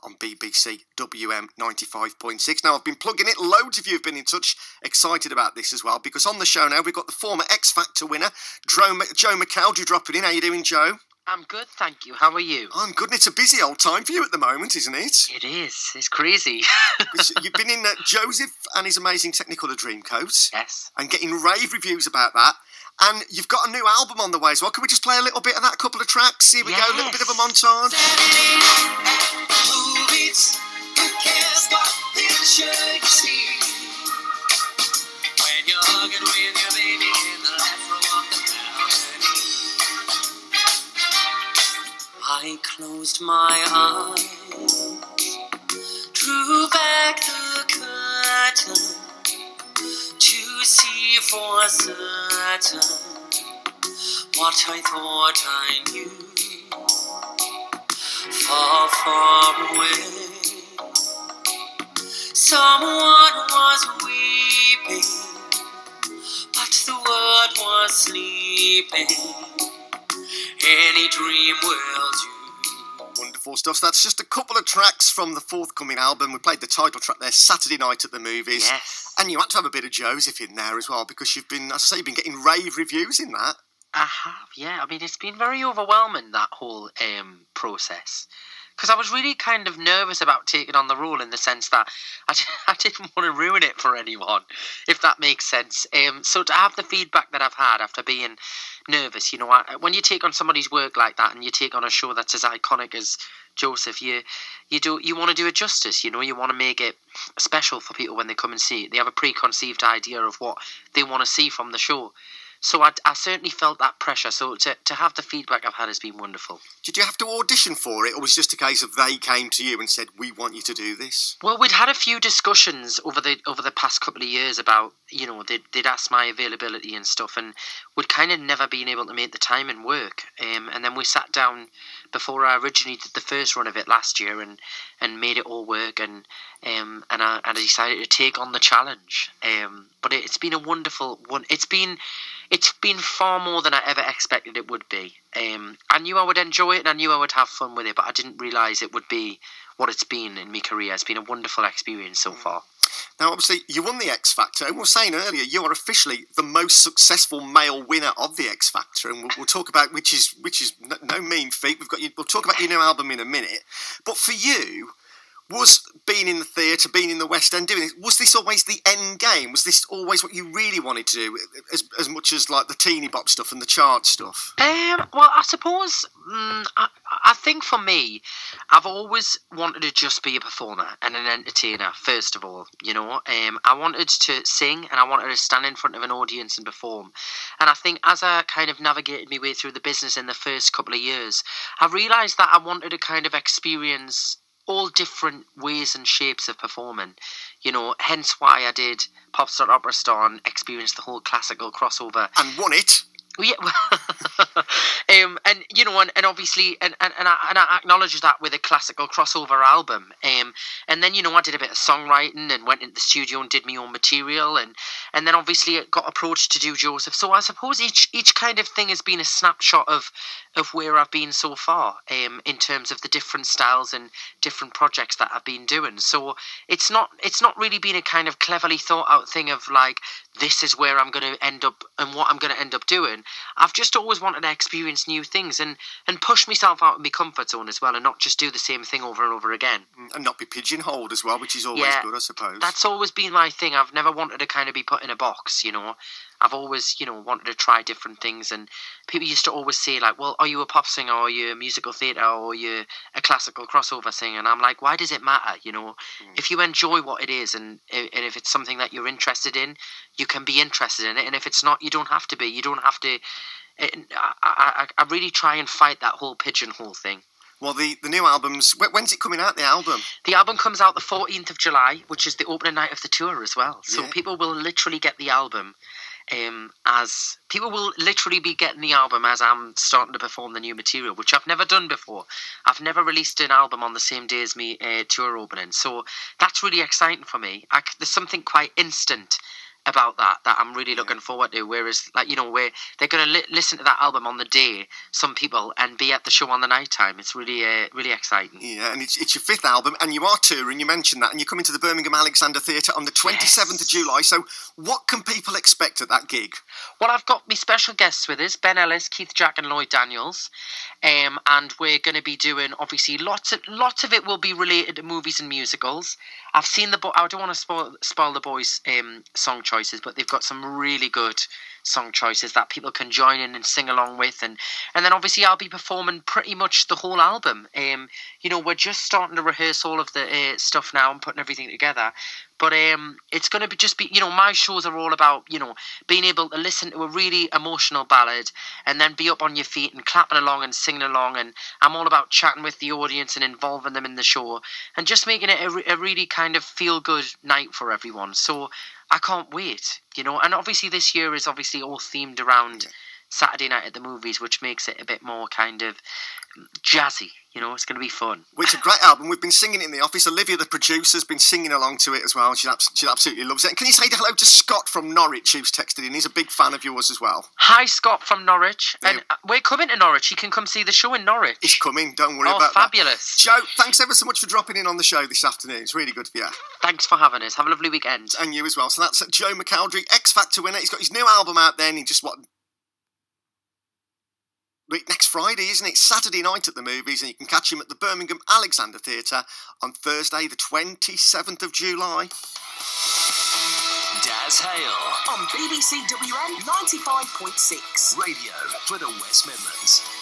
on BBC WM 95.6. Now, I've been plugging it. Loads of you have been in touch, excited about this as well, because on the show now, we've got the former X Factor winner, Joe McElderry, dropping in. How you doing, Joe? I'm good, thank you. How are you? I'm good, and it's a busy old time for you at the moment, isn't it? It is. It's crazy. You've been in Joseph and his amazing Technicolor Dreamcoat. Yes. And getting rave reviews about that. And you've got a new album on the way as well. Can we just play a little bit of that, a couple of tracks? Here we go, a little bit of a montage. Movies, who cares what picture you see? When you're hugging with your baby in the last row of the balcony. I closed my eyes, drew back the curtain to see for certain what I thought I knew. Far, far away, someone was weeping, but the world was sleeping. Any dream will do. Wonderful stuff. So that's just a couple of tracks from the forthcoming album. We played the title track there Saturday night at the movies. Yes. And you had to have a bit of Joseph in there as well, because you've been, as I say, you've been getting rave reviews in that. I have, yeah. I mean, it's been very overwhelming, that whole process. Because I was really kind of nervous about taking on the role, in the sense that I didn't want to ruin it for anyone, if that makes sense. So to have the feedback that I've had after being nervous, you know, when you take on somebody's work like that, and you take on a show that's as iconic as Joseph, you want to do it justice. You know, you want to make it special for people when they come and see it. They have a preconceived idea of what they want to see from the show. So I certainly felt that pressure. So to have the feedback I've had has been wonderful. Did you have to audition for it, or was it just a case of they came to you and said, we want you to do this? Well, we'd had a few discussions over the past couple of years about, you know, they'd asked my availability and stuff, and we'd kind of never been able to make the time and work. And then we sat down before I originally did the first run of it last year and made it all work, and I decided to take on the challenge. But it's been a wonderful one. It's been far more than I ever expected it would be. I knew I would enjoy it, and I knew I would have fun with it, but I didn't realise it would be what it's been in my career. It's been a wonderful experience so far. Now, obviously, you won the X Factor, and we were saying earlier, you are officially the most successful male winner of the X Factor, and we'll talk about which is no mean feat. We'll talk about your new album in a minute, but for you, was being in the theatre, being in the West End, doing it, was this always the end game? Was this always what you really wanted to do, as much as like the teeny bop stuff and the chart stuff? Well, I suppose, I think for me, I've always wanted to just be a performer and an entertainer, first of all, you know. I wanted to sing, and I wanted to stand in front of an audience and perform. And I think as I kind of navigated my way through the business in the first couple of years, I realised that I wanted to kind of experience all different ways and shapes of performing, you know, hence why I did Pop Star Opera Star and experienced the whole classical crossover. And won it. Yeah, and you know, and obviously, and I acknowledge that with a classical crossover album. And then, you know, I did a bit of songwriting and went into the studio and did my own material, and then obviously got approached to do Joseph. So I suppose each kind of thing has been a snapshot of where I've been so far, in terms of the different styles and different projects that I've been doing. So it's not really been a kind of cleverly thought out thing of like, this is where I'm going to end up and what I'm going to end up doing. I've just always wanted to experience new things and push myself out of my comfort zone as well, and not just do the same thing over and over again. And not be pigeonholed as well, which is always good, I suppose. That's always been my thing. I've never wanted to kind of be put in a box, you know. I've always, you know, wanted to try different things, and people used to always say, like, well, are you a pop singer, or are you a musical theatre, or are you a classical crossover singer? And I'm like, why does it matter, you know? If you enjoy what it is, and if it's something that you're interested in, you can be interested in it, and if it's not, you don't have to be. You don't have to... I really try and fight that whole pigeonhole thing. Well, the new album's... When's it coming out, the album? The album comes out the 14th of July, which is the opening night of the tour as well. So people will literally get the album as I'm starting to perform the new material, which I've never done before. I've never released an album on the same day as me tour opening, so that's really exciting for me. There's something quite instant about that I'm really looking forward to. Whereas, like, you know, where they're going to listen to that album on the day, some people, and be at the show on the night time. It's really really exciting. Yeah, and it's your 5th album, and you are touring. You mentioned that, and you're coming to the Birmingham Alexander Theatre on the 27th of July. So, what can people expect at that gig? Well, I've got my special guests with us: Ben Ellis, Keith Jack, and Lloyd Daniels. And we're going to be doing, obviously, lots of it will be related to movies and musicals. I've seen I don't want to spoil the boys' song choices, but they've got some really good song choices that people can join in and sing along with, and then obviously I'll be performing pretty much the whole album. You know, we're just starting to rehearse all of the stuff now and putting everything together. But it's going to just be, you know, my shows are all about, you know, being able to listen to a really emotional ballad and then be up on your feet and clapping along and singing along. And I'm all about chatting with the audience and involving them in the show and just making it a really kind of feel-good night for everyone. So I can't wait, you know. And obviously this year is obviously all themed around Saturday night at the movies, which makes it a bit more kind of jazzy. You know, it's going to be fun. Well, it's a great album. We've been singing it in the office. Olivia, the producer, has been singing along to it as well. She absolutely loves it. And can you say hello to Scott from Norwich, who's texted in? He's a big fan of yours as well. Hi, Scott from Norwich. And we're coming to Norwich. You can come see the show in Norwich. He's coming. Don't worry about fabulous. that. Joe, thanks ever so much for dropping in on the show this afternoon. It's really good for you. Thanks for having us. Have a lovely weekend. And you as well. So that's Joe McElderry, X Factor winner. He's got his new album out there, and he just next Friday, isn't it? Saturday night at the movies, and you can catch him at the Birmingham Alexander Theatre on Thursday, the 27th of July. Daz Hale on BBC WN 95.6 Radio for the West Midlands.